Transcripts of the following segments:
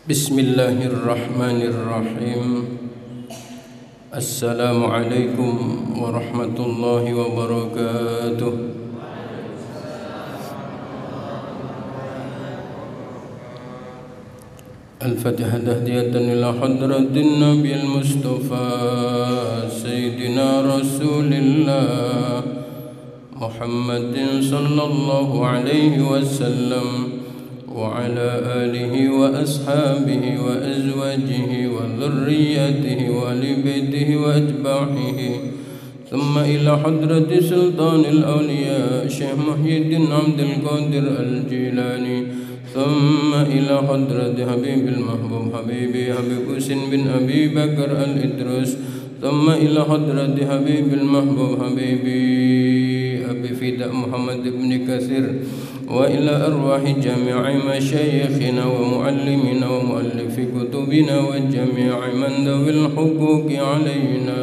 Bismillahirrahmanirrahim. Assalamualaikum warahmatullahi wabarakatuh. Al-Fatihah tahdiyatan ila hadratin Nabiil Mustafa Sayyidina Rasulillah Muhammadin sallallahu alaihi wasallam wa ala alihi wa ashabihi wa azwajihi wa dhurriyyatihi wa ali baitihi wa atba'ihi thumma ila hadrati sultanil awliya Syekh Muhyiddin Abdul Qadir Al-Jilani thumma ila hadrati Habibil Mahbub Habibi Habib Husin bin Abi Bakar Al-Idrus thumma ila hadrati Habibil Mahbub Habibi Abi Fida Muhammad ibn Katsir wa ila arwahi jami'i masyayikhina wa muallimina wa muallifi kutubina wa jami'i man dawil huquqi alayna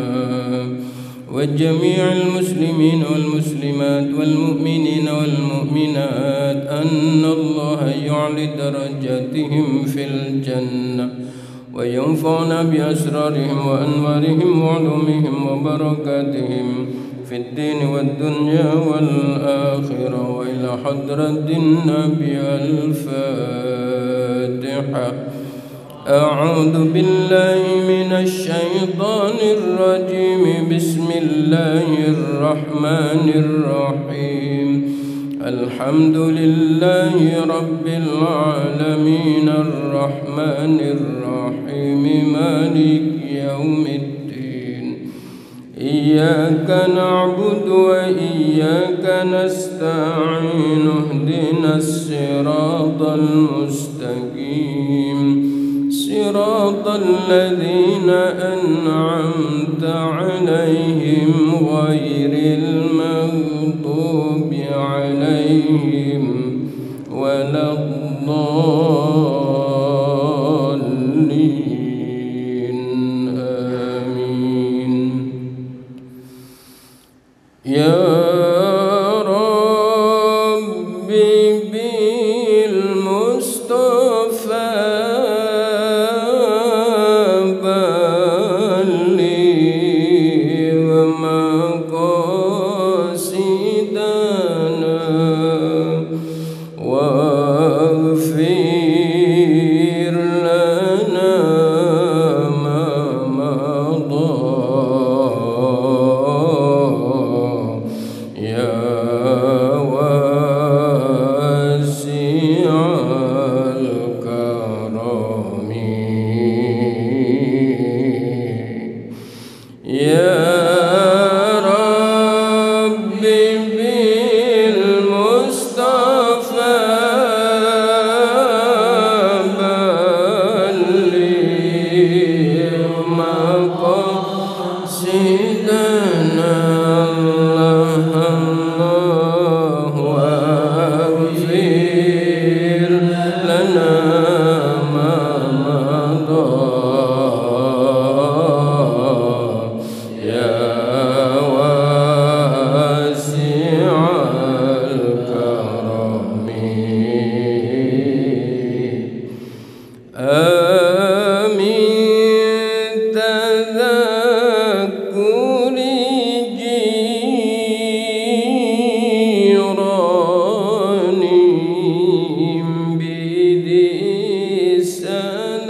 wa jami'il muslimina wal muslimat wal mu'minina wal mu'minat anna Allah yu'li darajatihim fil jannah wa yanfa'una bi asrarihim wa anwarihim wa ulumihim wa barakatihim في الدين والدنيا والآخرة وإلى حضرة النبي الفاتحة. أعوذ بالله من الشيطان الرجيم. بسم الله الرحمن الرحيم. الحمد لله رب العالمين الرحمن الرحيم مالك يوم الدين. إياك نعبد وإياك نستعين اهدنا الصراط المستقيم صراط الذين أنعمت عليهم غير المغضوب عليهم ولا الضالين. يا ربي بالمصطفى بلغ مقاصدنا واغفر لنا ما مضى. بدمي. يا ربي بالمصطفى بلغ مقاصدنا واغفر لنا ما مضى. يا واسع الكرم يا من قاسدنا وفي الدين والدنيا والآخرة وإلى حضرة النبي الفاتحة. أعوذ بالله من الشيطان الرجيم. بسم الله الرحمن الرحيم.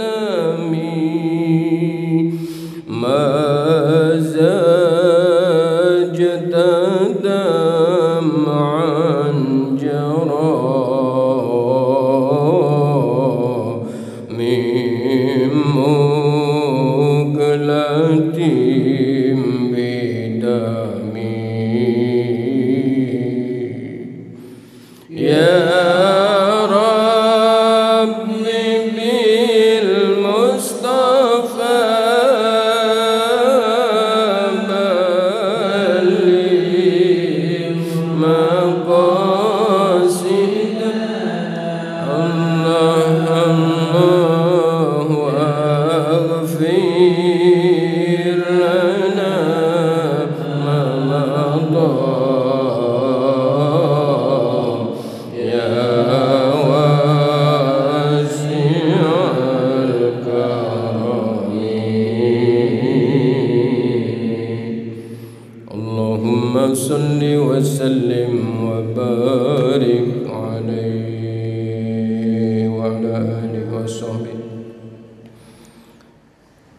الحمد لله رب العالمين الرحمن الرحيم مالك يوم الدين. إياك نعبد وإياك نستعين اهدنا الصراط المستقيم صراط الذين أنعمت عليهم غير المغضوب عليهم ولا الضالين.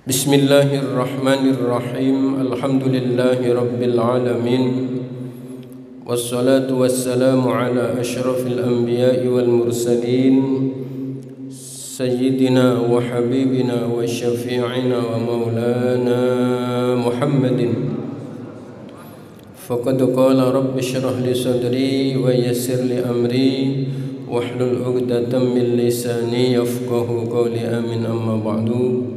Bismillahirrahmanirrahim. Alhamdulillahi rabbil alamin. Wassalatu wassalamu ala asyrafil anbiya'i wal mursalin Sayyidina wa habibina wa syafi'ina wa maulana Muhammadin. Faqad qala rabbi syrah li sadri wa yassir li amri wahlul 'uqdatam min lisani yafqahu qawli. Amin. Amma ba'du.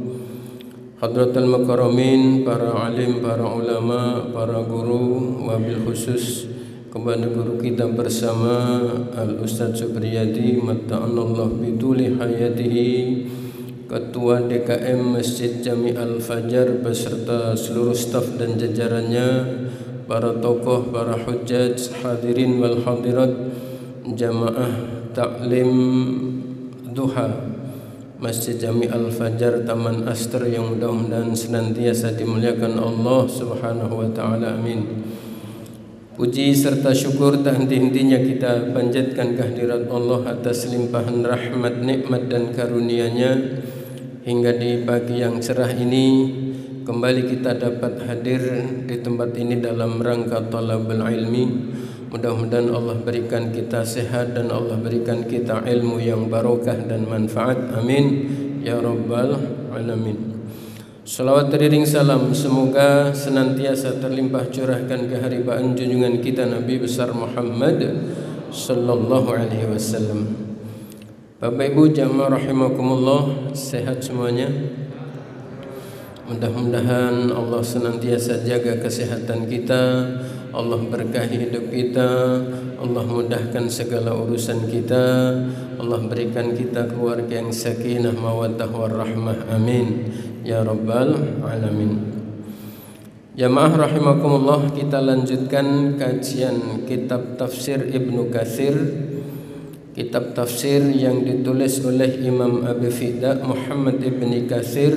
Hadratul Mukarramin, para alim, para ulama, para guru, wabil khusus kepada guru kita bersama Al-Ustadz Supriyadi Matta'anallah bituli hayatihi, Ketua DKM Masjid Jami Al-Fajar beserta seluruh staf dan jajarannya, para tokoh, para hujjaj, hadirin wal hadirat, jamaah taklim duha Masjid Jami Al-Fajar Taman Aster yang mudah-mudahan senantiasa dimuliakan Allah Subhanahu wa taala. Amin. Puji serta syukur tak henti-hentinya kita panjatkan kehadirat Allah atas limpahan rahmat, nikmat dan karunia-Nya hingga di pagi yang cerah ini kembali kita dapat hadir di tempat ini dalam rangka thalabul ilmi. Mudah-mudahan Allah berikan kita sehat dan Allah berikan kita ilmu yang barokah dan manfaat. Amin ya rabbal alamin. Salawat teriring salam semoga senantiasa terlimpah curahkan keharibaan junjungan kita Nabi besar Muhammad sallallahu alaihi wasallam. Bapak Ibu jamaah rahimakumullah, sehat semuanya. Mudah-mudahan Allah senantiasa jaga kesehatan kita, Allah berkahi hidup kita, Allah mudahkan segala urusan kita, Allah berikan kita keluarga yang sakinah mawaddah warahmah. Amin ya rabbal alamin. Jamaah rahimakumullah, kita lanjutkan kajian kitab tafsir Ibnu Katsir, kitab tafsir yang ditulis oleh Imam Abi Fida Muhammad ibni Katsir,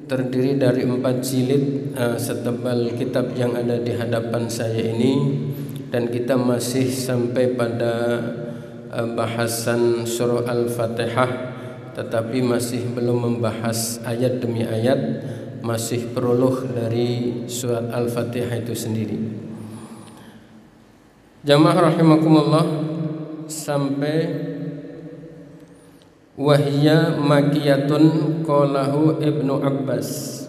terdiri dari 4 jilid setebal kitab yang ada di hadapan saya ini, dan kita masih sampai pada bahasan surah Al-Fatihah, tetapi masih belum membahas ayat demi ayat, masih prolog dari surat Al-Fatihah itu sendiri. Jamaah rahimakumullah, sampai wahya makiyatun qalahu Ibnu Abbas.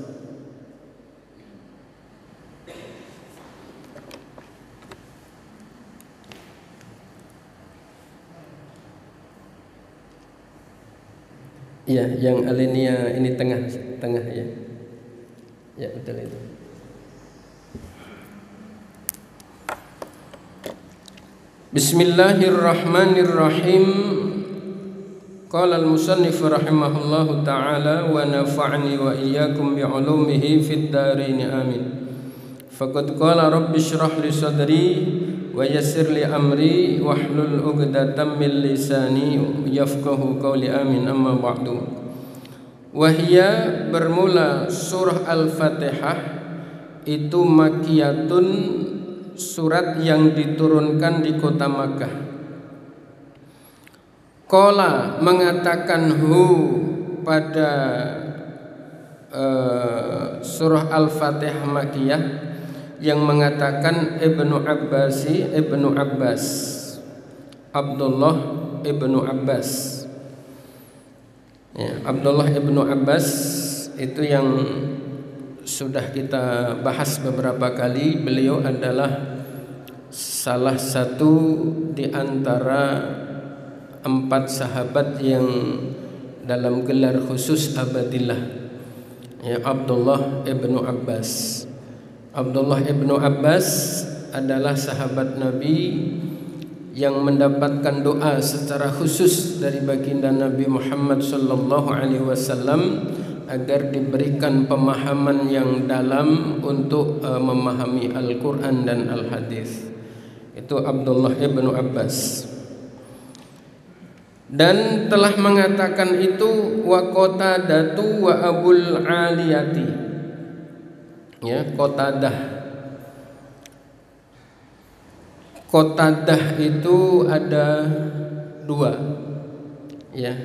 Ya, yang alinea ini tengah ya. Ya, betul itu. Bismillahirrahmanirrahim. Qala al-musannif rahimahullahu ta'ala wa nafa'ni wa iyyakum bi'ulumihi fid dharain amin. Faqad qala rabbi shrah li sadri wa yassir li amri wahlul 'uqdatam min lisani yafqahu qawli. Amin. Amma ba'du. Wahya bermula surah Al-Fatihah itu makiyatun, surat yang diturunkan di kota Makkah. Qala mengatakan hu pada surah Al-Fatihah Makkiyah yang mengatakan Ibnu Abbas, Abdullah Ibnu Abbas. Ya, Abdullah Ibnu Abbas itu yang sudah kita bahas beberapa kali. Beliau adalah salah satu di antara 4 sahabat yang dalam gelar khusus abadillah, ya, Abdullah ibnu Abbas. Abdullah ibnu Abbas adalah sahabat Nabi yang mendapatkan doa secara khusus dari baginda Nabi Muhammad sallallahu alaihi wasallam agar diberikan pemahaman yang dalam untuk memahami Al-Qur'an dan Al-Hadis. Itu Abdullah ibnu Abbas. Dan telah mengatakan itu wa Qatadatu wa Abul Aliyati, ya, Qatadah itu ada 2, ya.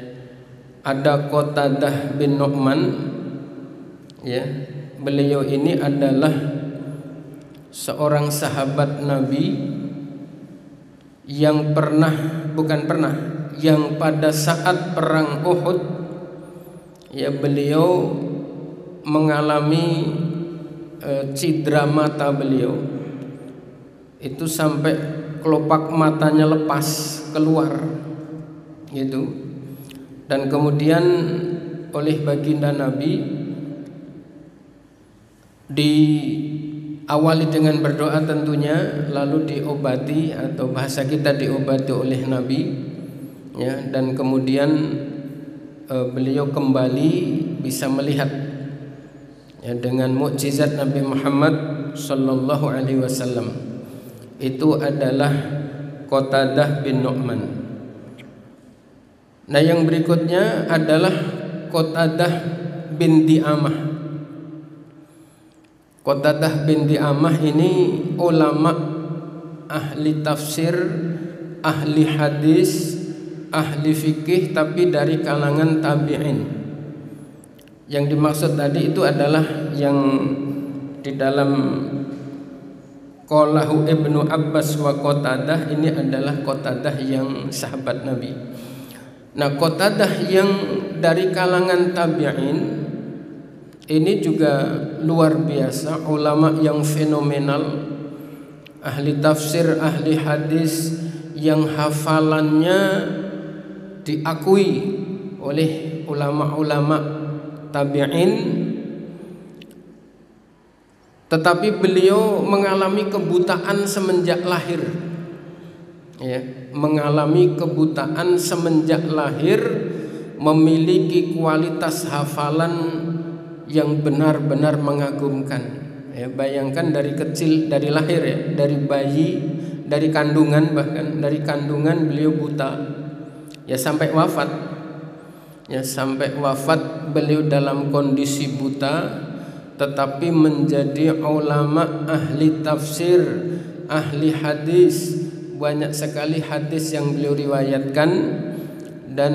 Ada Qatadah bin Nu'man, ya. Beliau ini adalah seorang sahabat Nabi yang yang pada saat perang Uhud, ya, beliau mengalami cedera mata beliau. Itu sampai kelopak matanya lepas keluar, gitu. Dan kemudian oleh baginda Nabi diawali dengan berdoa tentunya, lalu diobati atau bahasa kita diobati oleh Nabi, ya, dan kemudian beliau kembali bisa melihat, ya, dengan mukjizat Nabi Muhammad sallallahu alaihi wasallam. Itu adalah Qatadah bin Nu'man. Nah, yang berikutnya adalah Qatadah bin Di'amah. Qatadah bin Di'amah ini ulama ahli tafsir, ahli hadis, ahli fikih, tapi dari kalangan tabi'in. Yang dimaksud tadi itu adalah yang di dalam Qalahu Ibnu Abbas wa Qatadah, ini adalah Qatadah yang sahabat Nabi. Nah, Qatadah yang dari kalangan tabi'in ini juga luar biasa, ulama yang fenomenal, ahli tafsir, ahli hadis yang hafalannya diakui oleh ulama-ulama tabi'in. Tetapi beliau mengalami kebutaan semenjak lahir, ya, mengalami kebutaan semenjak lahir, memiliki kualitas hafalan yang benar-benar mengagumkan, ya. Bayangkan dari kecil, dari lahir, ya, dari bayi, dari kandungan, bahkan dari kandungan beliau buta, ya, sampai wafat, ya, sampai wafat beliau dalam kondisi buta, tetapi menjadi ulama ahli tafsir, ahli hadis. Banyak sekali hadis yang beliau riwayatkan, dan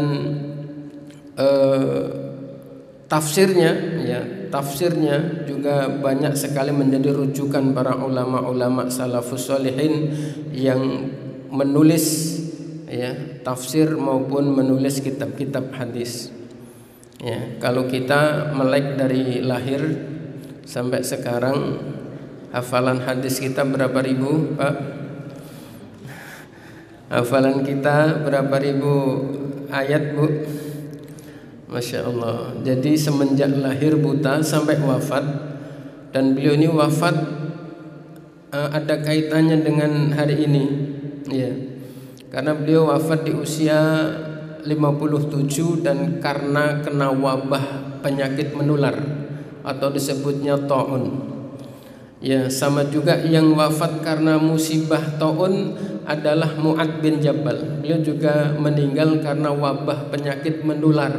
tafsirnya, ya, tafsirnya juga banyak sekali menjadi rujukan para ulama-ulama salafus sholihin yang menulis, ya, tafsir maupun menulis kitab-kitab hadis. Ya, kalau kita melek dari lahir sampai sekarang, hafalan hadis kita berapa ribu, Pak? Hafalan kita berapa ribu ayat, Bu? Masya Allah. Jadi semenjak lahir buta sampai wafat, dan beliau ini wafat ada kaitannya dengan hari ini, ya, karena beliau wafat di usia 57 dan karena kena wabah penyakit menular atau disebutnya taun. Ya, sama juga yang wafat karena musibah taun adalah Mu'ad bin Jabal. Beliau juga meninggal karena wabah penyakit menular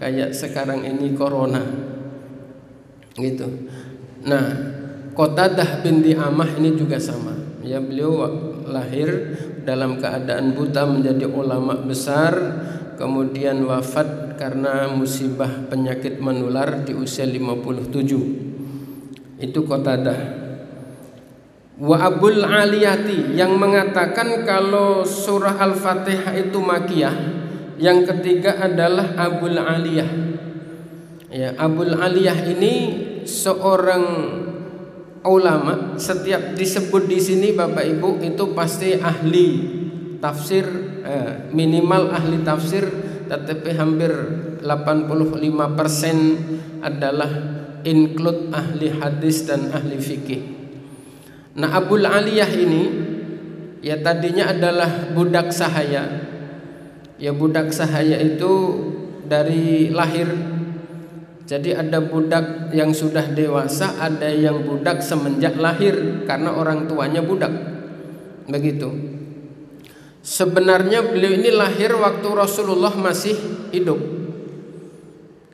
kayak sekarang ini corona, gitu. Nah, Qatadah bin Di'amah ini juga sama, ya, beliau lahir dalam keadaan buta, menjadi ulama besar, kemudian wafat karena musibah penyakit menular di usia 57. Itu Qatadah. Wa Abul Aliyati yang mengatakan kalau surah Al-Fatihah itu makiyah, yang ketiga adalah Abul Aliyah. Ya, Abul Aliyah ini seorang ulama. Setiap disebut di sini Bapak Ibu itu pasti ahli tafsir, minimal ahli tafsir, tetapi hampir 85% adalah include ahli hadis dan ahli fikih. Nah, Abul Aliyah ini ya tadinya adalah budak sahaya. Ya, budak sahaya itu dari lahir. Jadi ada budak yang sudah dewasa, ada yang budak semenjak lahir karena orang tuanya budak. Begitu. Sebenarnya beliau ini lahir waktu Rasulullah masih hidup.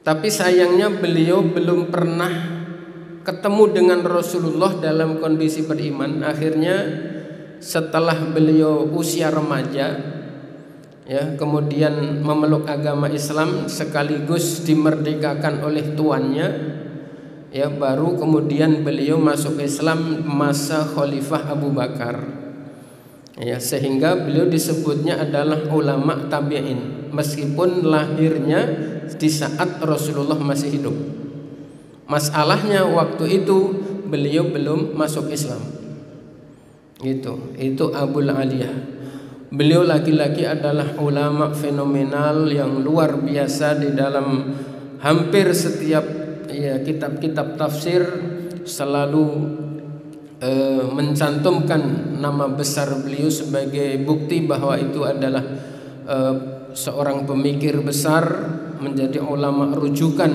Tapi sayangnya beliau belum pernah ketemu dengan Rasulullah dalam kondisi beriman. Akhirnya setelah beliau usia remaja, ya, kemudian memeluk agama Islam sekaligus dimerdekakan oleh tuannya, ya, baru kemudian beliau masuk Islam masa Khalifah Abu Bakar, ya, sehingga beliau disebutnya adalah ulama tabi'in meskipun lahirnya di saat Rasulullah masih hidup. Masalahnya waktu itu beliau belum masuk Islam. Itu Abul Aliyah. Beliau laki-laki adalah ulama fenomenal yang luar biasa di dalam hampir setiap ya kitab-kitab tafsir selalu mencantumkan nama besar beliau sebagai bukti bahwa itu adalah seorang pemikir besar, menjadi ulama rujukan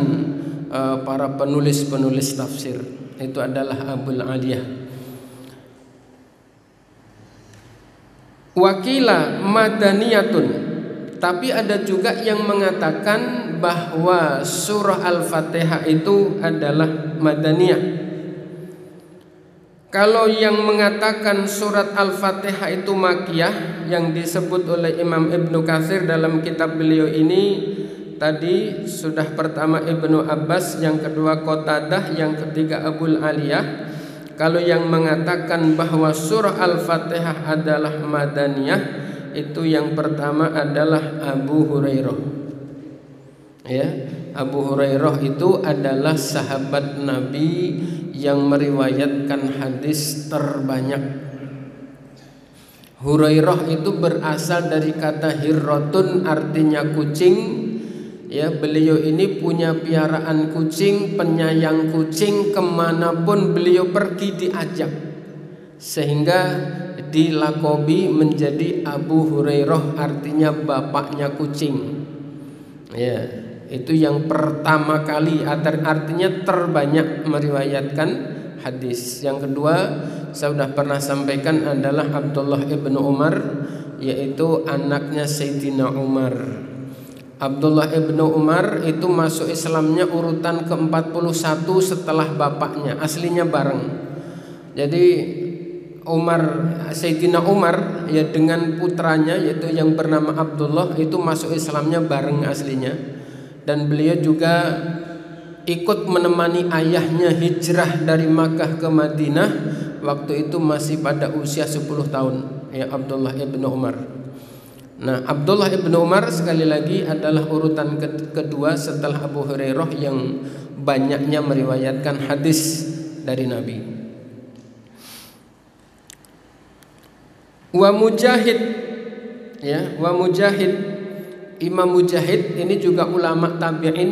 para penulis-penulis tafsir. Itu adalah Abul Aliyah. Wakila madaniyatun, tapi ada juga yang mengatakan bahwa surah Al-Fatihah itu adalah madaniyah. Kalau yang mengatakan surat Al-Fatihah itu makiyah, yang disebut oleh Imam Ibnu Katsir dalam kitab beliau ini tadi sudah pertama Ibnu Abbas, yang kedua Qatadah, yang ketiga Abul Aliyah. Kalau yang mengatakan bahwa surah Al-Fatihah adalah madaniyah, itu yang pertama adalah Abu Hurairah. Ya, Abu Hurairah itu adalah sahabat Nabi yang meriwayatkan hadis terbanyak. Hurairah itu berasal dari kata hirrotun, artinya kucing. Ya, beliau ini punya piaraan kucing, penyayang kucing, kemanapun beliau pergi diajak, sehingga dilakobi menjadi Abu Hurairah, artinya bapaknya kucing. Ya, itu yang pertama kali, artinya terbanyak meriwayatkan hadis. Yang kedua saya sudah pernah sampaikan adalah Abdullah ibnu Umar, yaitu anaknya Sayyidina Umar. Abdullah ibnu Umar itu masuk Islamnya urutan ke-41 setelah bapaknya, aslinya bareng. Jadi Sayyidina Umar ya dengan putranya yaitu yang bernama Abdullah itu masuk Islamnya bareng aslinya. Dan beliau juga ikut menemani ayahnya hijrah dari Makkah ke Madinah. Waktu itu masih pada usia 10 tahun, ya, Abdullah ibnu Umar. Nah, Abdullah ibnu Umar sekali lagi adalah urutan kedua setelah Abu Hurairah yang banyaknya meriwayatkan hadis dari Nabi. Wa Mujahid, ya, wa Mujahid, Imam Mujahid ini juga ulama tabi'in,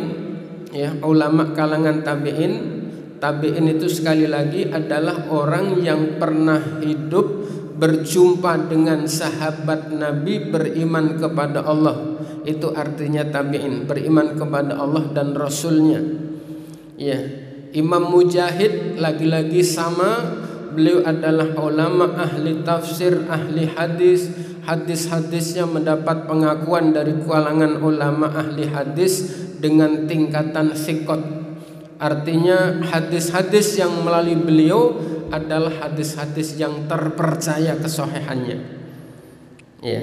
ya, ulama kalangan tabi'in. Tabi'in itu sekali lagi adalah orang yang pernah hidup berjumpa dengan sahabat Nabi, beriman kepada Allah. Itu artinya tabi'in, beriman kepada Allah dan Rasulnya. Ya, Imam Mujahid lagi-lagi sama, beliau adalah ulama ahli tafsir, ahli hadis. Hadis-hadisnya mendapat pengakuan dari kalangan ulama ahli hadis dengan tingkatan thiqat. Artinya hadis-hadis yang melalui beliau adalah hadis-hadis yang terpercaya kesahihannya. Ya.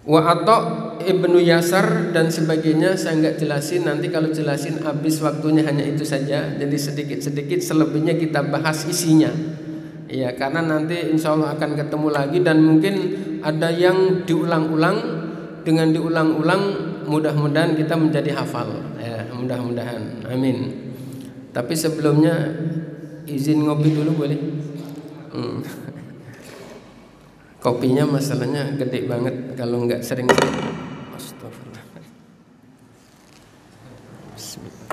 Wa Atha ibnu Yasar dan sebagainya saya nggak jelasin, nanti kalau jelasin habis waktunya, hanya itu saja. Jadi sedikit-sedikit, selebihnya kita bahas isinya. Ya, karena nanti insya Allah akan ketemu lagi dan mungkin ada yang diulang-ulang. Dengan diulang-ulang mudah-mudahan kita menjadi hafal, ya, mudah-mudahan, amin. Tapi sebelumnya izin ngopi dulu boleh? Kopinya masalahnya gede banget kalau nggak sering. Astagfirullah. Bismillah.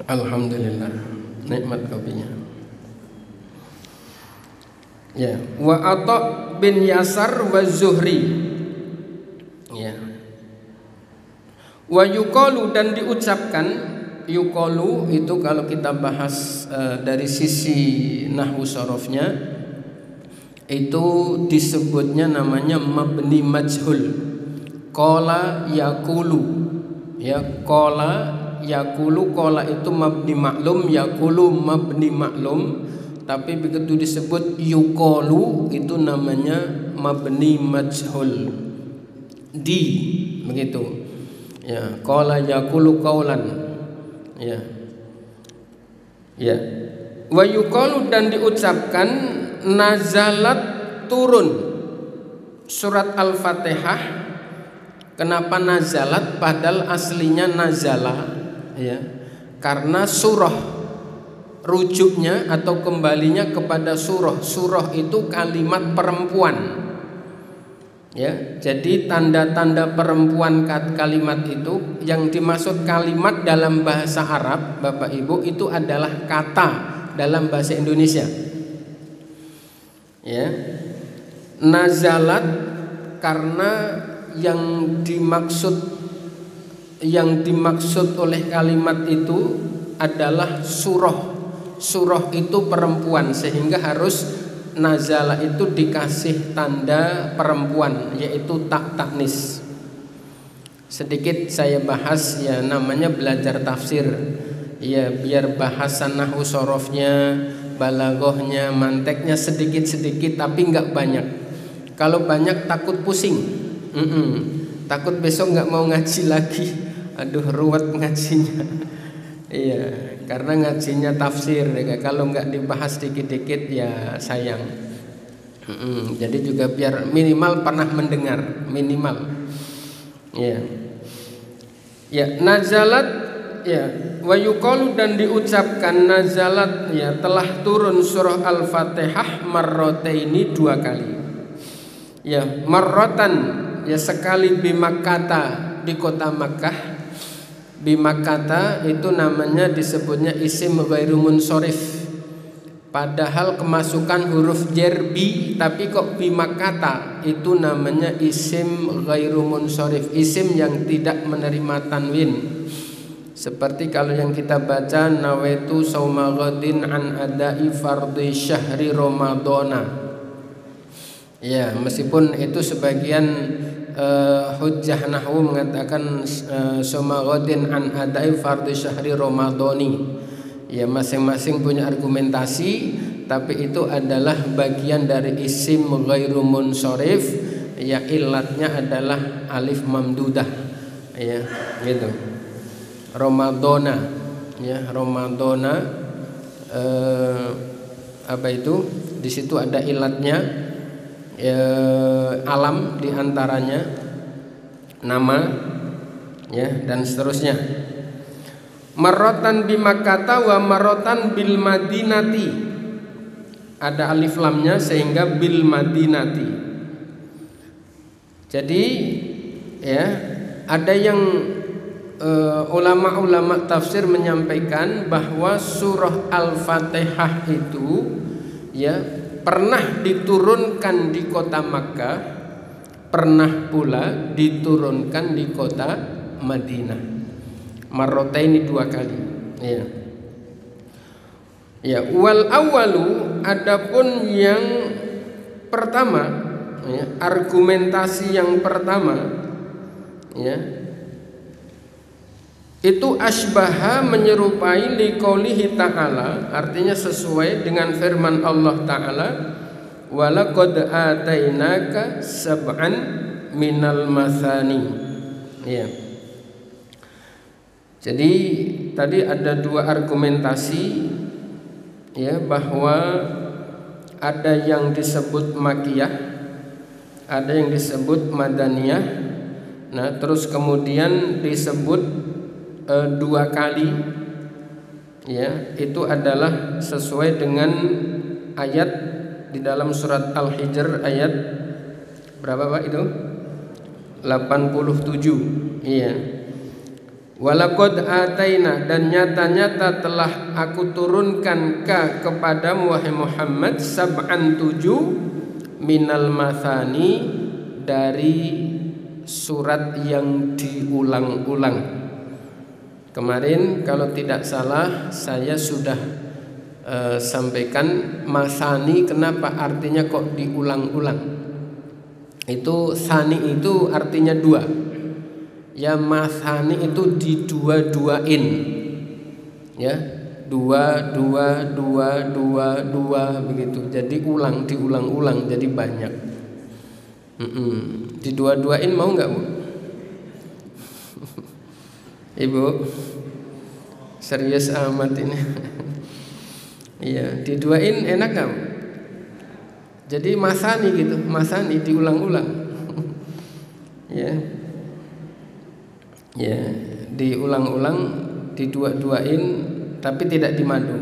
Alhamdulillah, nikmat kopinya. Ya, wa Atha bin Yasar wa Zuhri. Ya. Wa yuqalu, dan diucapkan, yuqalu itu kalau kita bahas dari sisi nahwu sorofnya itu disebutnya namanya mabni majhul. Qala yaqulu. Ya, qala yaqulu, qala itu mabni maklum, yaqulu mabni maklum. Tapi begitu disebut yuqalu itu namanya mabni majhul. Begitu. Ya, qala yaqulu qaulan. Ya. Ya. Wa yuqalu, dan diucapkan nazalat, turun surat Al-Fatihah. Kenapa nazalat padahal aslinya nazala? Ya. Karena surah rujuknya atau kembalinya kepada surah. Surah itu kalimat perempuan. Ya, jadi tanda-tanda perempuan kalimat itu, yang dimaksud kalimat dalam bahasa Arab, Bapak Ibu, itu adalah kata dalam bahasa Indonesia. Ya. Nazalat karena yang dimaksud oleh kalimat itu adalah surah. Surah itu perempuan, sehingga harus nazala itu dikasih tanda perempuan, yaitu taknis. Sedikit saya bahas, ya, namanya belajar tafsir. Ya, biar bahasan nahwu sorofnya, balaghahnya, manteknya sedikit-sedikit, tapi nggak banyak. Kalau banyak takut pusing. Takut besok nggak mau ngaji lagi. Aduh, ruwet ngajinya. Iya, karena ngajinya tafsir, ya. Kalau nggak dibahas dikit-dikit ya sayang. Jadi juga biar minimal pernah mendengar, minimal. Ya. Ya, nazalat, ya, wa yuqalu, dan diucapkan nazalat, ya, telah turun surah Al-Fatihah marrataini, 2 kali. Ya, marratan, ya, sekali bi Makkah, di kota Makkah. Bi Makkah itu namanya disebutnya isim ghairu munsharif. Padahal kemasukan huruf jar bi, tapi kok bi Makkah itu namanya isim ghairu munsharif, isim yang tidak menerima tanwin. Seperti kalau yang kita baca nawaitu sauma ghadin an adai fardhi syahri ramadhana. Ya, meskipun itu sebagian hujjah nahwu mengatakan sauma ghadin an adai fardhi syahri ramadhani. Ya, masing-masing punya argumentasi, tapi itu adalah bagian dari isim ghairu munsharif. Ya, ilatnya adalah alif mamdudah. Ya, gitu. Ramadhana, ya, Ramadhana, apa itu? Di situ ada ilatnya, alam diantaranya, nama, ya, dan seterusnya. Marrotan bi Makkah wa marrotan bil Madinati, ada alif lamnya sehingga bil Madinati. Jadi, ya, ada yang ulama-ulama tafsir menyampaikan bahwa surah Al-Fatihah itu, ya, pernah diturunkan di kota Makkah, pernah pula diturunkan di kota Madinah. Marrotaini, 2 kali. Ya. Ya, wal awalu, adapun yang pertama, ya, argumentasi yang pertama, ya, itu asbaha, menyerupai liqaulihi ta'ala, artinya sesuai dengan firman Allah Ta'ala, walaqad atainaka sab'an minal mathani. Ya. Jadi tadi ada 2 argumentasi, ya, bahwa ada yang disebut Makkiyah, ada yang disebut Madaniyah. Nah, terus kemudian disebut 2 kali, ya, itu adalah sesuai dengan ayat di dalam surat Al-Hijr ayat berapa Pak itu? 87. Iya. Walaqad ataina, dan nyata-nyata telah aku turunkan kepadamu wahai Muhammad sab'an 7 minal mathani, dari surat yang diulang-ulang. Kemarin kalau tidak salah saya sudah sampaikan masani, kenapa artinya kok diulang-ulang. Itu sani itu artinya 2. Ya, masani itu didua-duain. Ya, 2 begitu. Jadi diulang-ulang jadi banyak. Didua-duain mau nggak Bu? Ibu serius amat ini. Iya, diduain enak nggak Bu? Jadi masani gitu, masani diulang-ulang. Ya, ya, diulang-ulang, didua-duain, tapi tidak dimadu.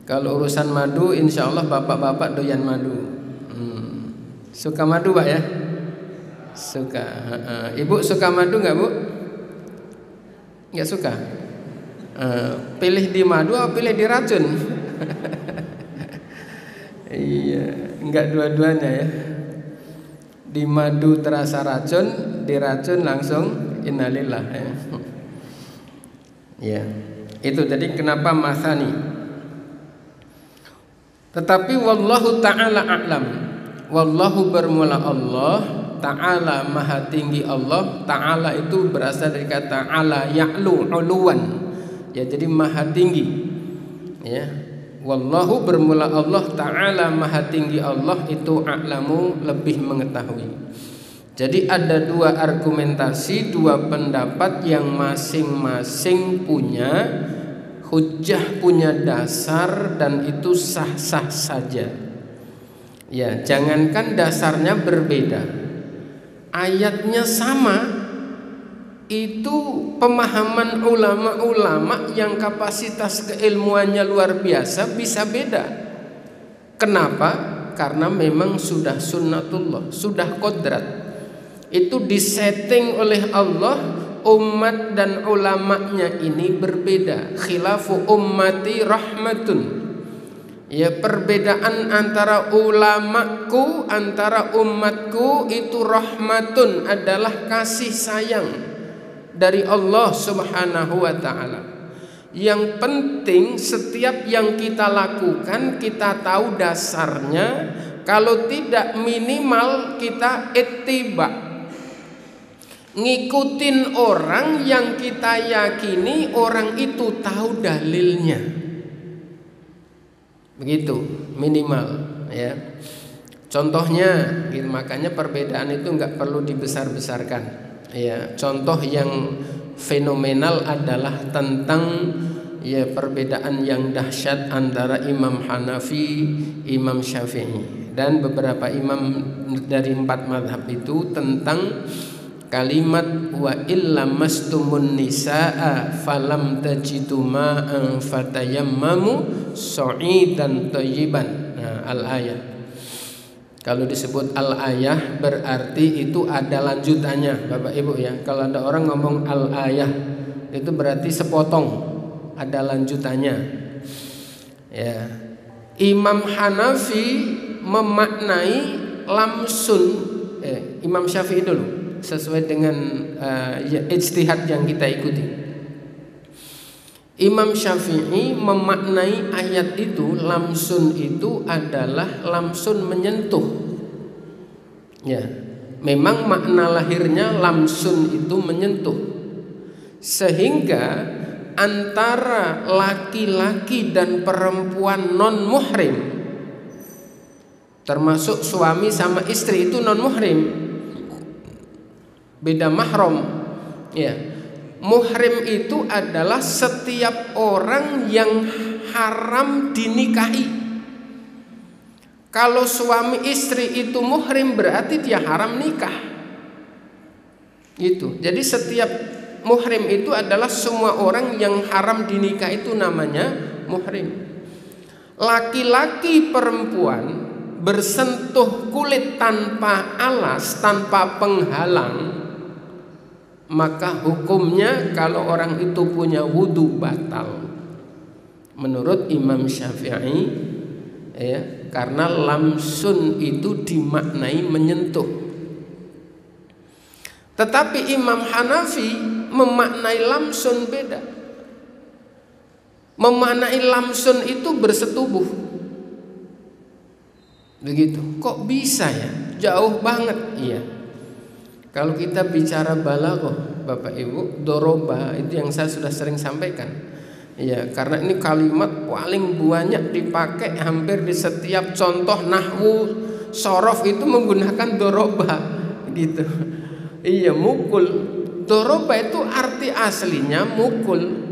Kalau urusan madu, insya Allah bapak-bapak doyan madu. Suka madu Pak ya? Suka. Ibu suka madu nggak Bu? Nggak suka. Pilih di madu atau pilih di racun? Iya, enggak dua-duanya ya. Di madu terasa racun, di racun langsung innalillah ya. Ya, itu jadi kenapa masani. Tetapi wallahu ta'ala a'lam. Wallahu bermula Allah, ta'ala maha tinggi Allah. Ta'ala itu berasal dari kata ala ya'lu, uluwan. Ya, jadi maha tinggi. Ya. Wallahu bermula Allah, ta'ala maha tinggi Allah, itu a'lamu, lebih mengetahui. Jadi ada 2 argumentasi, 2 pendapat yang masing-masing punya hujjah, punya dasar, dan itu sah-sah saja. Ya, jangankan dasarnya berbeda, ayatnya sama. Itu pemahaman ulama-ulama yang kapasitas keilmuannya luar biasa bisa beda. Kenapa? Karena memang sudah sunnatullah, sudah kodrat. Itu disetting oleh Allah. Umat dan ulamanya ini berbeda. Khilafu ummati rahmatun. Ya, perbedaan antara ulamaku, antara umatku itu rahmatun, adalah kasih sayang dari Allah Subhanahu wa ta'ala. Yang penting setiap yang kita lakukan kita tahu dasarnya. Kalau tidak, minimal kita ittiba, ngikutin orang yang kita yakini orang itu tahu dalilnya. Begitu minimal ya. Contohnya gitu, makanya perbedaan itu nggak perlu dibesar-besarkan. Ya, contoh yang fenomenal adalah tentang ya perbedaan yang dahsyat antara Imam Hanafi, Imam Syafi'i, dan beberapa imam dari 4 mazhab itu tentang kalimat wa illa mastumun nisaa falam tajidu ma'an fatayammamu sa'idan thayyiban. Nah, al-ayah. Kalau disebut al-ayah berarti itu ada lanjutannya, Bapak Ibu ya. Kalau ada orang ngomong al-ayah itu berarti sepotong, ada lanjutannya. Ya. Imam Hanafi memaknai lamsun, Imam Syafi'i dulu sesuai dengan ijtihad yang kita ikuti. Imam Syafi'i memaknai ayat itu, lamsun itu adalah lamsun menyentuh. Ya, memang makna lahirnya lamsun itu menyentuh. Sehingga antara laki-laki dan perempuan non muhrim, termasuk suami sama istri, itu non muhrim, beda mahram. Ya. Muhrim itu adalah setiap orang yang haram dinikahi. Kalau suami istri itu muhrim berarti dia haram nikah. Itu. Jadi setiap muhrim itu adalah semua orang yang haram dinikah, itu namanya muhrim. Laki-laki perempuan bersentuh kulit tanpa alas, tanpa penghalang, maka hukumnya kalau orang itu punya wudu batal menurut Imam Syafi'i, ya, karena lamsun itu dimaknai menyentuh. Tetapi Imam Hanafi memaknai lamsun beda. Memaknai lamsun itu bersetubuh. Begitu. Kok bisa ya? Jauh banget. Iya. Kalau kita bicara balaghah, Bapak Ibu, doroba itu yang saya sudah sering sampaikan. Ya, karena ini kalimat paling banyak dipakai hampir di setiap contoh nahwu, sorof itu menggunakan doroba, gitu. Iya, mukul. Doroba itu arti aslinya mukul.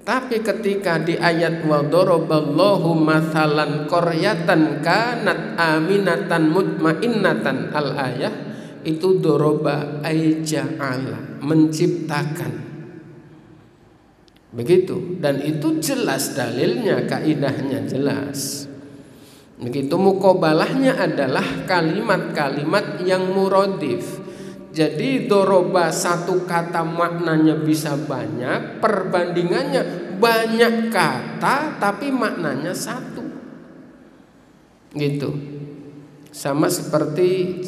Tapi ketika di ayat wa daraballahu mathalan qaryatan kanat aminatan mutmainnatan al-ayah, itu doroba ay ja'ala, menciptakan. Begitu, dan itu jelas dalilnya, kaidahnya jelas. Begitu, muqabalahnya adalah kalimat-kalimat yang muradif. Jadi doroba satu kata maknanya bisa banyak, perbandingannya banyak kata tapi maknanya satu. Gitu. Sama seperti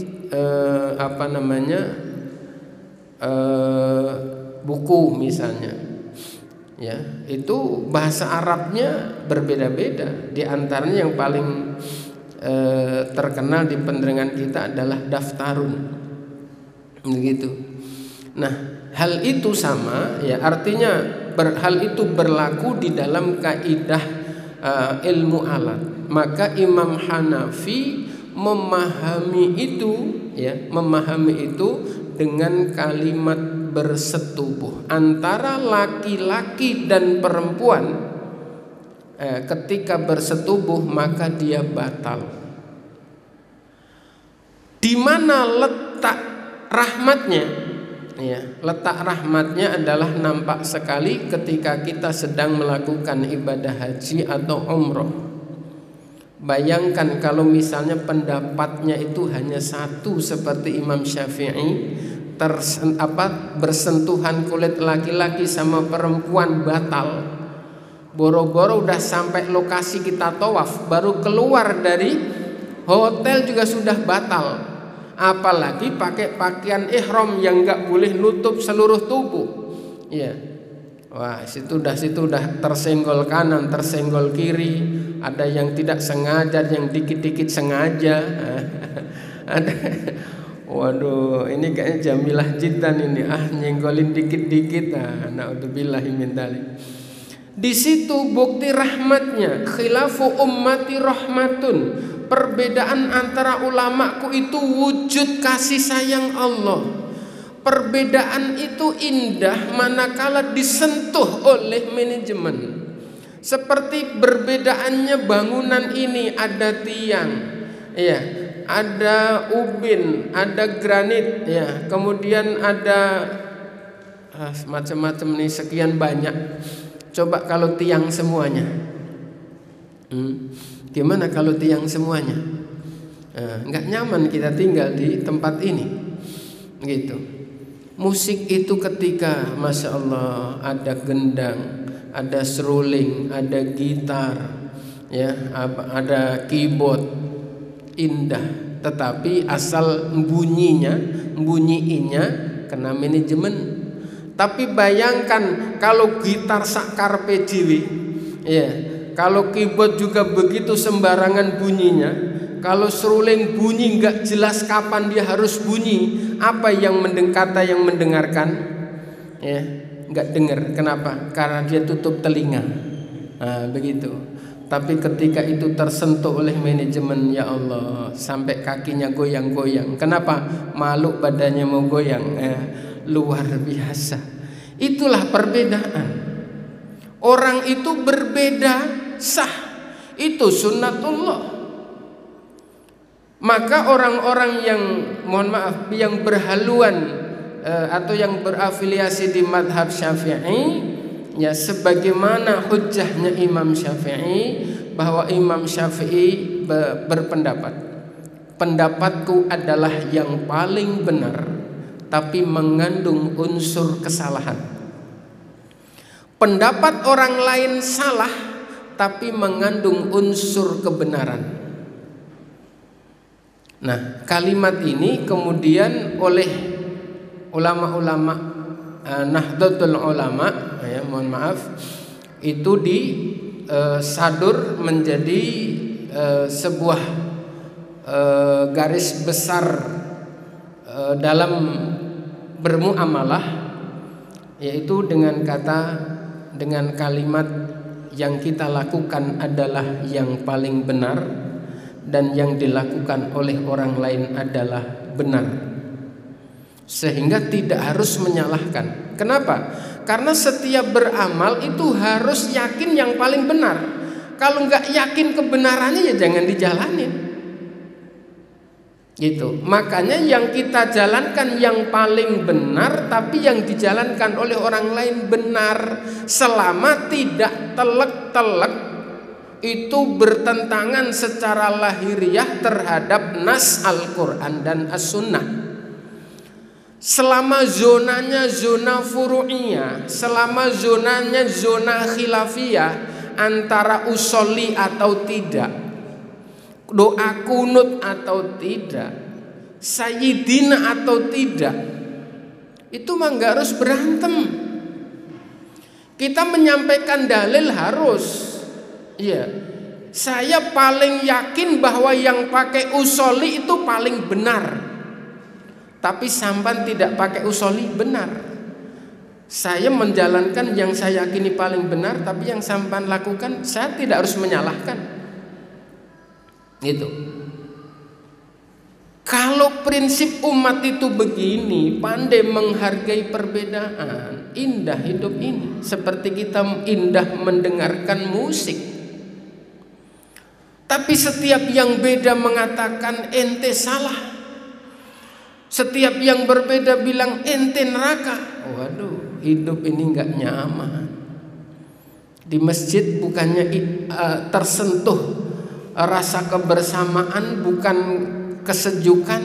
buku misalnya. Ya, itu bahasa Arabnya berbeda-beda. Di antaranya yang paling terkenal di pendengaran kita adalah daftarun, begitu. Nah, hal itu sama, ya, artinya hal itu berlaku di dalam kaidah ilmu alat. Maka Imam Hanafi memahami itu, ya, memahami itu dengan kalimat bersetubuh antara laki-laki dan perempuan. Ketika bersetubuh maka dia batal. Di mana letak rahmatnya? Ya, letak rahmatnya adalah nampak sekali ketika kita sedang melakukan ibadah haji atau umroh. Bayangkan kalau misalnya pendapatnya itu hanya satu seperti Imam Syafi'i, bersentuhan kulit laki-laki sama perempuan batal. Boro-boro udah sampai lokasi kita tawaf, baru keluar dari hotel juga sudah batal. Apalagi pakai pakaian ihram yang nggak boleh nutup seluruh tubuh. Ya, wah, situ udah tersenggol kanan, tersenggol kiri. Ada yang tidak sengaja, yang dikit-dikit sengaja. Ada. Waduh, ini kayaknya jamilah jiddan ini, nyenggolin dikit-dikit. Na'udzubillahi min dzalik. Di situ bukti rahmatnya. Khilafu ummati rahmatun. Perbedaan antara ulamaku itu wujud kasih sayang Allah. Perbedaan itu indah manakala disentuh oleh manajemen. Seperti berbedaannya bangunan ini, ada tiang, ya, ada ubin, ada granit, ya, kemudian ada macam-macam nih, sekian banyak. Coba kalau tiang semuanya, gimana kalau tiang semuanya? Nggak nyaman kita tinggal di tempat ini, gitu. Musik itu ketika, masya Allah, ada gendang, ada seruling, ada gitar, ya, ada keyboard, indah. Tetapi asal bunyinya kena manajemen. Tapi bayangkan kalau gitar sakar PJW, ya, kalau keyboard juga begitu sembarangan bunyinya, kalau seruling bunyi nggak jelas kapan dia harus bunyi, apa yang kata yang mendengarkan, ya, nggak dengar. Kenapa? Karena dia tutup telinga. Nah, begitu. Tapi ketika itu tersentuh oleh manajemen, ya Allah, sampai kakinya goyang-goyang. Kenapa? Makhluk badannya mau goyang. Luar biasa. Itulah perbedaan. Orang itu berbeda sah. Itu sunnatullah. Maka orang-orang yang, mohon maaf, yang berhaluan atau yang berafiliasi di madhab Syafi'i, ya sebagaimana hujjahnya Imam Syafi'i, bahwa Imam Syafi'i berpendapat, pendapatku adalah yang paling benar tapi mengandung unsur kesalahan. Pendapat orang lain salah tapi mengandung unsur kebenaran. Nah, kalimat ini kemudian oleh ulama-ulama Nahdlatul Ulama, ya mohon maaf, itu disadur menjadi sebuah garis besar dalam bermuamalah, yaitu dengan kalimat yang kita lakukan adalah yang paling benar dan yang dilakukan oleh orang lain adalah benar, sehingga tidak harus menyalahkan. Kenapa? Karena setiap beramal itu harus yakin yang paling benar. Kalau nggak yakin kebenarannya ya jangan dijalanin. Gitu. Makanya yang kita jalankan yang paling benar, tapi yang dijalankan oleh orang lain benar, selama tidak telek-telek itu bertentangan secara lahiriah terhadap nas Al-Quran dan As-Sunnah. Selama zonanya zona furu'iyah, selama zonanya zona khilafiyah, antara usolli atau tidak, doa kunut atau tidak, sayyidina atau tidak, itu mah nggak harus berantem. Kita menyampaikan dalil harus, ya, saya paling yakin bahwa yang pakai usolli itu paling benar, tapi sampan tidak pakai usolli benar. Saya menjalankan yang saya yakini paling benar, tapi yang sampan lakukan saya tidak harus menyalahkan. Gitu. Kalau prinsip umat itu begini, pandai menghargai perbedaan, indah hidup ini. Seperti kita indah mendengarkan musik. Tapi setiap yang beda mengatakan ente salah. Setiap yang berbeda bilang ente neraka. Waduh, hidup ini nggak nyaman. Di masjid bukannya tersentuh rasa kebersamaan, bukan kesejukan,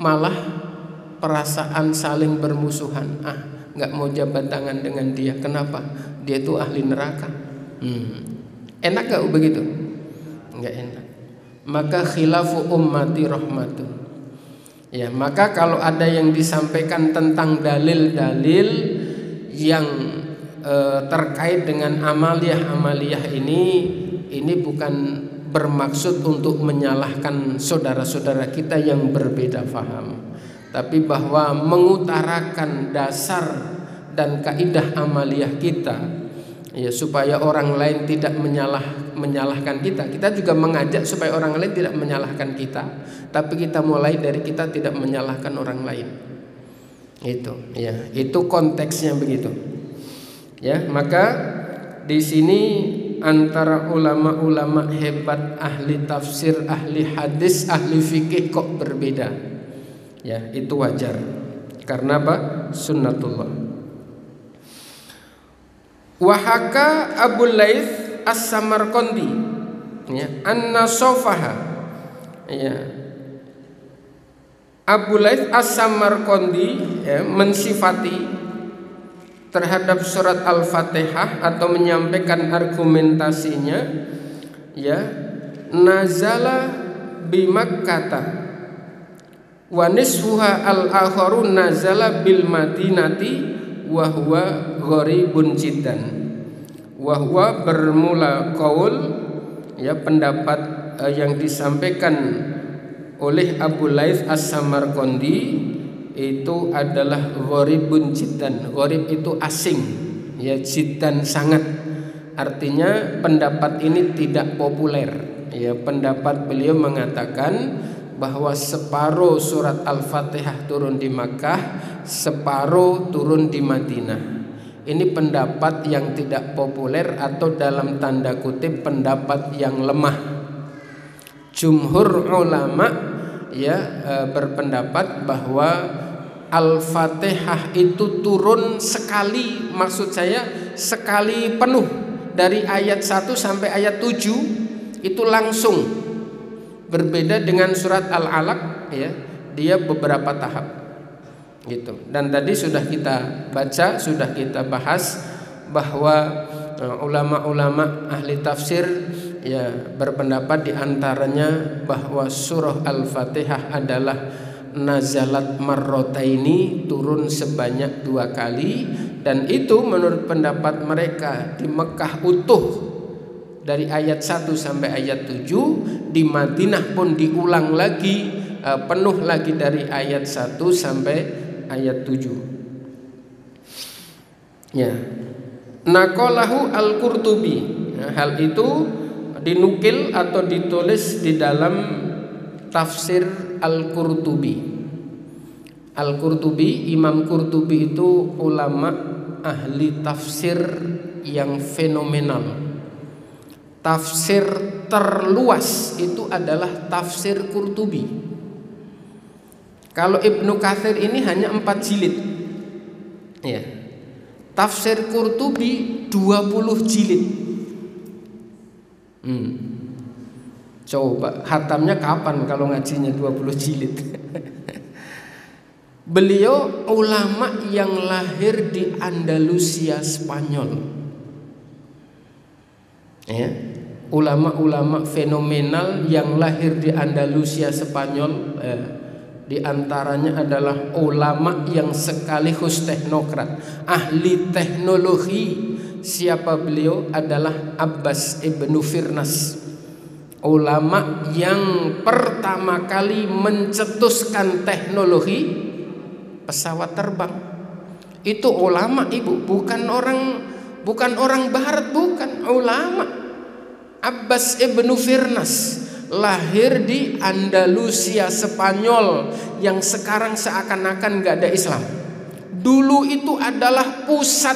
malah perasaan saling bermusuhan. Nggak mau jabat tangan dengan dia. Kenapa? Dia itu ahli neraka. Enak gak begitu? Nggak enak. Maka khilafu ummati rahmatun. Ya, maka kalau ada yang disampaikan tentang dalil-dalil yang terkait dengan amaliyah ini bukan bermaksud untuk menyalahkan saudara-saudara kita yang berbeda faham, tapi bahwa mengutarakan dasar dan kaidah amaliyah kita, ya, supaya orang lain tidak menyalahkan kita. Kita juga mengajak supaya orang lain tidak menyalahkan kita, tapi kita mulai dari kita tidak menyalahkan orang lain. Itu, ya, itu konteksnya begitu. Ya, maka di sini antara ulama-ulama hebat, ahli tafsir, ahli hadis, ahli fikih kok berbeda. Ya, itu wajar. Karena apa? Sunnatullah. Wahaka Abu Laits As-Samarqandi, ya, anna sofaha, ya, Abu Laits As-Samarqandi, ya, mensifati terhadap surat Al-Fatihah atau menyampaikan argumentasinya, ya, nazala bi Makkah wa nisfuha al-akharu nazala bil Madinati wa huwa gharibun jiddan. Wa huwa bermula qaul, ya, pendapat yang disampaikan oleh Abu Laits As-Samarqandi itu adalah gharibun jiddan. Gharib itu asing, ya, jiddan sangat. Artinya pendapat ini tidak populer. Ya, pendapat beliau mengatakan bahwa separuh surat Al-Fatihah turun di Makkah, separuh turun di Madinah. Ini pendapat yang tidak populer atau dalam tanda kutip pendapat yang lemah. Jumhur ulama, ya, berpendapat bahwa Al-Fatihah itu turun sekali, maksud saya sekali penuh dari ayat 1 sampai ayat 7 itu langsung. Berbeda dengan surat Al-Alaq ya, dia beberapa tahap gitu. Dan tadi sudah kita baca, sudah kita bahas bahwa ulama-ulama ahli tafsir ya berpendapat diantaranya bahwa surah Al-Fatihah adalah nazalat marrotaini, turun sebanyak 2 kali, dan itu menurut pendapat mereka di Mekah utuh dari ayat 1 sampai ayat 7, di Madinah pun diulang lagi penuh lagi dari ayat 1 sampai ayat 7. Ya. Naqalahu Al-Qurtubi. Hal itu dinukil atau ditulis di dalam tafsir Al-Qurtubi. Al-Qurtubi, Imam Qurtubi itu ulama ahli tafsir yang fenomenal. Tafsir terluas itu adalah tafsir Qurtubi. Kalau Ibnu Katsir ini hanya 4 jilid. Ya. Tafsir Qurtubi 20 jilid. Coba hatamnya kapan kalau ngajinya 20 jilid? Beliau ulama yang lahir di Andalusia, Spanyol. Ya, ulama-ulama fenomenal yang lahir di Andalusia, Spanyol. Di antaranya adalah ulama yang sekaligus teknokrat, ahli teknologi. Siapa beliau? Adalah Abbas ibnu Firnas, ulama yang pertama kali mencetuskan teknologi pesawat terbang. Itu ulama, Ibu, bukan orang barat, bukan, ulama. Abbas ibnu Firnas lahir di Andalusia, Spanyol, yang sekarang seakan-akan gak ada Islam. Dulu itu adalah pusat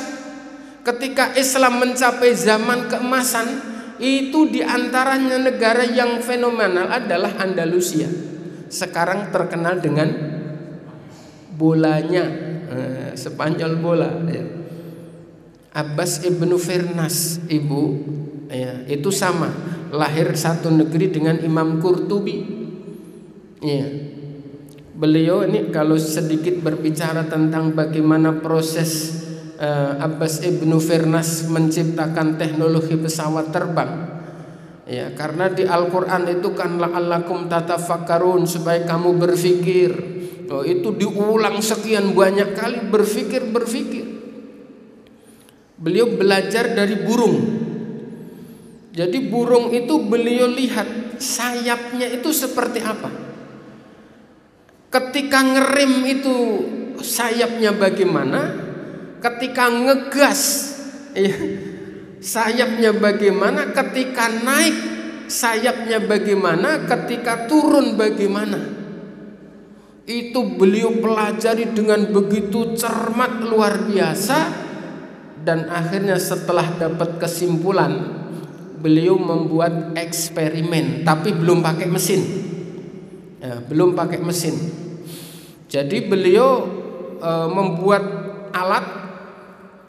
ketika Islam mencapai zaman keemasan. Itu diantaranya negara yang fenomenal adalah Andalusia. Sekarang terkenal dengan bolanya, Spanyol bola ya. Abbas ibnu Firnas, Ibu ya, itu sama, lahir satu negeri dengan Imam Qurtubi ya. Beliau ini kalau sedikit berbicara tentang bagaimana proses Abbas ibnu Firnas menciptakan teknologi pesawat terbang ya, karena di Al-Quran itu kan la'allakum tatafakkarun, supaya kamu berpikir. Itu diulang sekian banyak kali, berpikir. Beliau belajar dari burung. Jadi burung itu beliau lihat sayapnya itu seperti apa. Ketika ngerem itu sayapnya bagaimana, ketika ngegas ya, sayapnya bagaimana, ketika naik sayapnya bagaimana, ketika turun bagaimana. Itu beliau pelajari dengan begitu cermat, luar biasa. Dan akhirnya setelah dapat kesimpulan, beliau membuat eksperimen, tapi belum pakai mesin ya, belum pakai mesin. Jadi beliau membuat alat.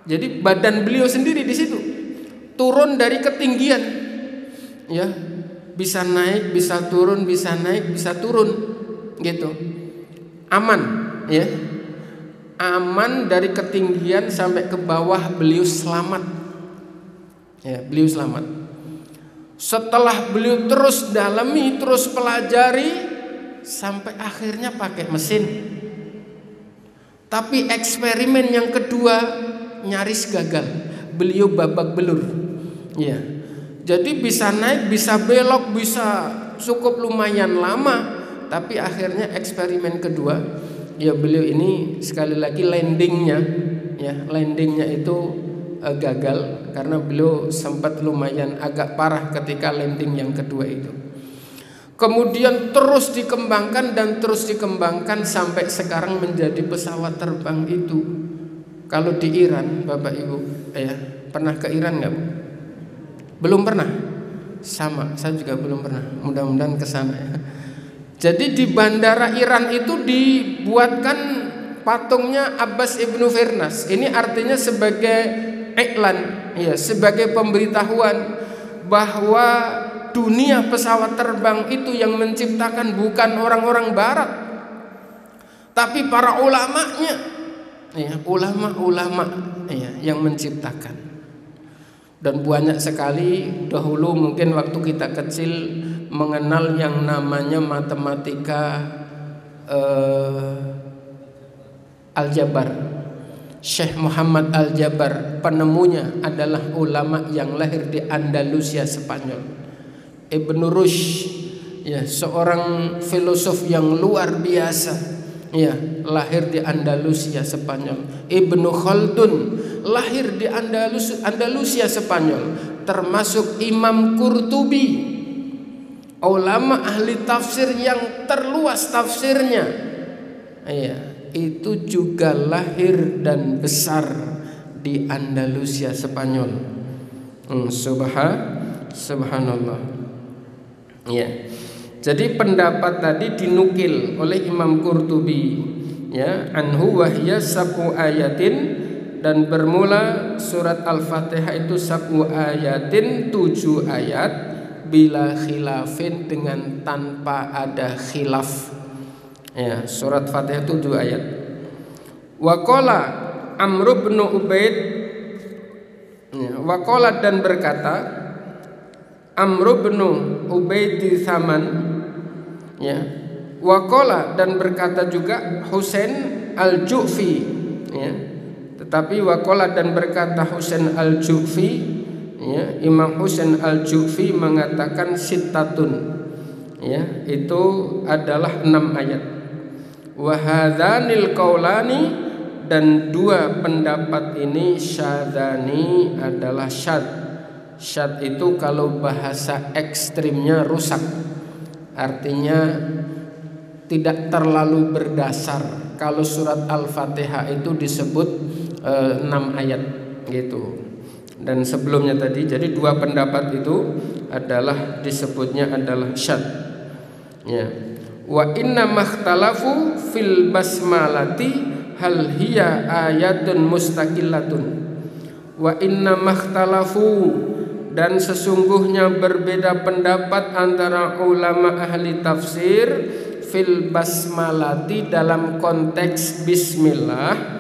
Jadi badan beliau sendiri di situ turun dari ketinggian ya, bisa naik, bisa turun, bisa naik, bisa turun gitu. Aman ya, aman dari ketinggian sampai ke bawah, beliau selamat ya, beliau selamat. Setelah beliau terus dalami, terus pelajari, sampai akhirnya pakai mesin. Tapi eksperimen yang kedua nyaris gagal, beliau babak belur ya. Jadi bisa naik, bisa belok, bisa cukup lumayan lama. Tapi akhirnya eksperimen kedua ya, beliau ini sekali lagi landingnya itu gagal, karena beliau sempat lumayan agak parah ketika landing yang kedua itu. Kemudian terus dikembangkan dan terus dikembangkan sampai sekarang menjadi pesawat terbang itu. Kalau di Iran, Bapak Ibu ya, pernah ke Iran nggak, Bu? Belum pernah? Sama, saya juga belum pernah. Mudah-mudahan ke sana ya. Jadi di bandara Iran itu dibuatkan patungnya Abbas ibnu Firnas. Ini artinya sebagai iklan, ya, sebagai pemberitahuan bahwa dunia pesawat terbang itu yang menciptakan bukan orang-orang barat, tapi para ulamanya, ya, ulama-ulama, ya, yang menciptakan. Dan banyak sekali dahulu mungkin waktu kita kecil mengenal yang namanya matematika Al-Jabar. Syekh Muhammad Al-Jabar penemunya adalah ulama yang lahir di Andalusia, Spanyol. Ibn Rushd, ya, seorang filosof yang luar biasa, ya, lahir di Andalusia, Spanyol. Ibnu Khaldun lahir di Andalusia, Spanyol. Termasuk Imam Qurtubi, ulama ahli tafsir yang terluas tafsirnya, ya, itu juga lahir dan besar di Andalusia, Spanyol. Subhanallah. Ya. Jadi pendapat tadi dinukil oleh Imam Qurtubi, ya, anhu wahya sab'u ayatin, dan bermula surat Al-Fatihah itu sab'u ayatin, 7 ayat, bila khilafin, dengan tanpa ada khilaf. Ya, surat Fatihah 7 ayat. Wa qala Amr bin Ubaid, ya, wa qala, dan berkata Amr bin Ubaid Thaman, ya, wa qala, dan berkata juga Husain Al-Ju'fi, ya. Tetapi wa qala, dan berkata Husain Al-Ju'fi, ya, Imam Husain Al-Ju'fi mengatakan sittatun, ya, itu adalah 6 ayat. Wa hadzanil qaulani, dan 2 pendapat ini syadzani, adalah syadz. Syadz itu kalau bahasa ekstrimnya rusak, artinya tidak terlalu berdasar. Kalau surat Al-Fatihah itu disebut 6 ayat gitu. Dan sebelumnya tadi, jadi 2 pendapat itu adalah disebutnya adalah syadz, ya. Wa inna makhtalafu fil basmalati hal hiya ayatun mustaqillatun. Wa inna makhtalafu, dan sesungguhnya berbeda pendapat antara ulama ahli tafsir fil basmalati, dalam konteks bismillah.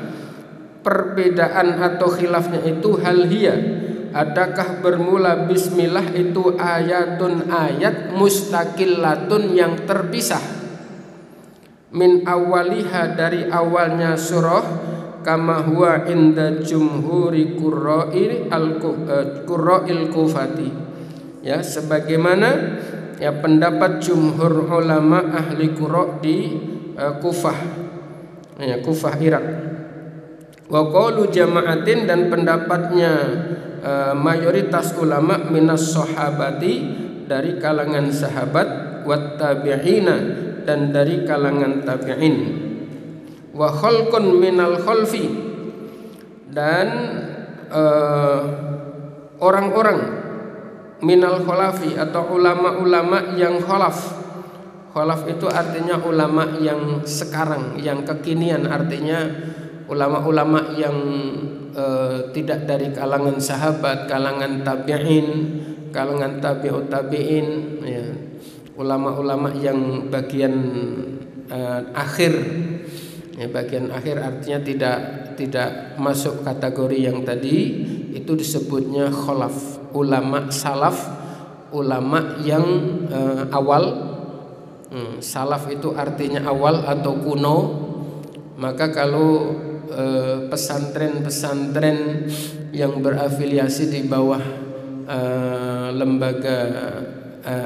Perbedaan atau khilafnya itu hal hiya, adakah bermula bismillah itu ayatun, ayat, mustaqillatun, yang terpisah, min awaliha, dari awalnya surah, kama huwa inda jumhuri qurra'il kufati, ya, sebagaimana, ya, pendapat jumhur ulama ahli qurra di Kufah, ya, Kufah Irak. Wa qaulu jama'atin, dan pendapatnya mayoritas ulama minas sahabati, dari kalangan sahabat, wat tabi'ina, dan dari kalangan tabi'in. Wa khalqun minal khalfi, dan orang-orang minal khalafi, atau ulama-ulama yang khalaf. Khalaf itu artinya ulama yang sekarang, yang kekinian, artinya ulama-ulama yang tidak dari kalangan sahabat, kalangan tabi'in, kalangan tabi'ut tabi'in, ya. Ulama-ulama yang bagian akhir, ya, bagian akhir artinya tidak masuk kategori yang tadi, itu disebutnya khalaf. Ulama salaf, ulama yang awal. Salaf itu artinya awal atau kuno. Maka kalau pesantren-pesantren yang berafiliasi di bawah lembaga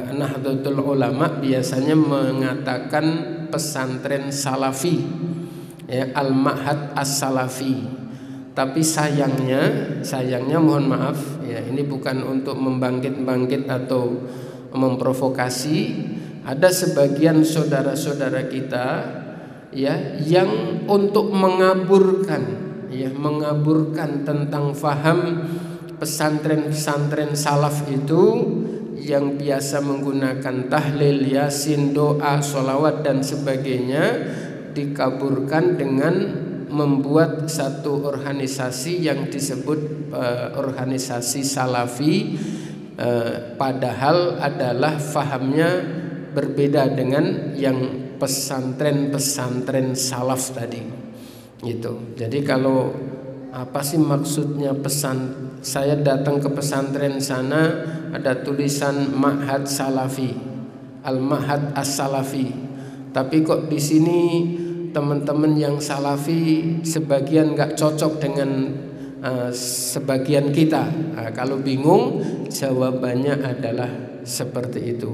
Nahdlatul Ulama biasanya mengatakan pesantren salafi, ya, Al-Ma'had As-Salafi. Tapi sayangnya mohon maaf, ya, ini bukan untuk membangkit-bangkit atau memprovokasi. Ada sebagian saudara-saudara kita, ya, yang untuk mengaburkan tentang faham pesantren-pesantren salaf itu, yang biasa menggunakan tahlil, yasin, doa, sholawat dan sebagainya, dikaburkan dengan membuat satu organisasi yang disebut organisasi Salafi, padahal adalah fahamnya berbeda dengan yang pesantren-pesantren salaf tadi. Gitu. Jadi kalau apa sih maksudnya saya datang ke pesantren sana ada tulisan Ma'had Salafi, Al-Ma'had As-Salafi. Tapi kok di sini teman-teman yang Salafi sebagian nggak cocok dengan sebagian kita. Kalau bingung, jawabannya adalah seperti itu.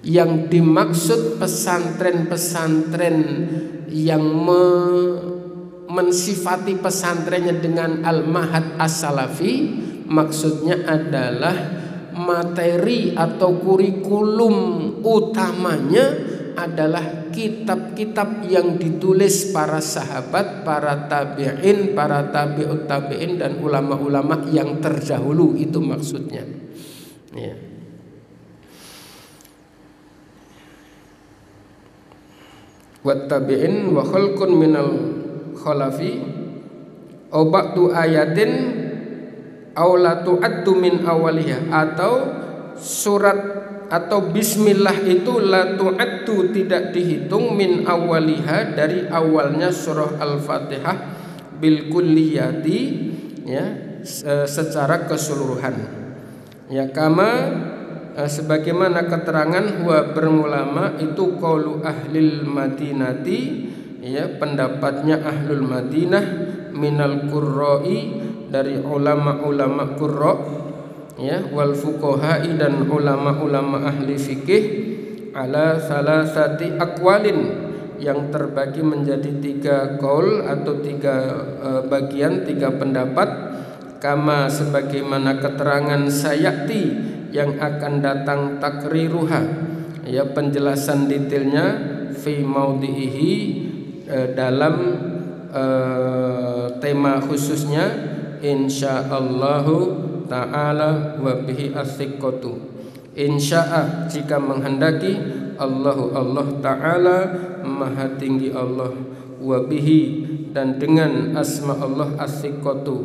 Yang dimaksud pesantren-pesantren yang mensifati pesantrennya dengan Al-Ma'had As-Salafi, maksudnya adalah materi atau kurikulum utamanya adalah kitab-kitab yang ditulis para sahabat, para tabi'in, para tabi'ut tabi'in dan ulama-ulama yang terdahulu. Itu maksudnya ya. Wattabi'in wa khalqun minal khalafi aw ba'du ayatin aw la tu'addu min awaliha, atau surat atau bismillah itu la tu'addu tidak dihitung min awaliha dari awalnya surah Al-Fatihah bil kulliyati ya, secara keseluruhan ya, kama sebagaimana keterangan huwa bermulama itu qaulu ahlil madinati ya, pendapatnya ahlul Madinah minal qurra'i dari ulama-ulama qurra ya, wal fuqaha'i dan ulama-ulama ahli fikih ala salasati aqwalin yang terbagi menjadi 3 qaul atau 3 bagian, 3 pendapat, kama sebagaimana keterangan sayati yang akan datang takriruha ya, penjelasan detailnya fi maudhihi dalam tema khususnya insyaallahu ta'ala wa bihi as-siqatu. Insya'a jika menghendaki, Allah ta'ala maha tinggi Allah, wa bihi dan dengan asma Allah as-siqatu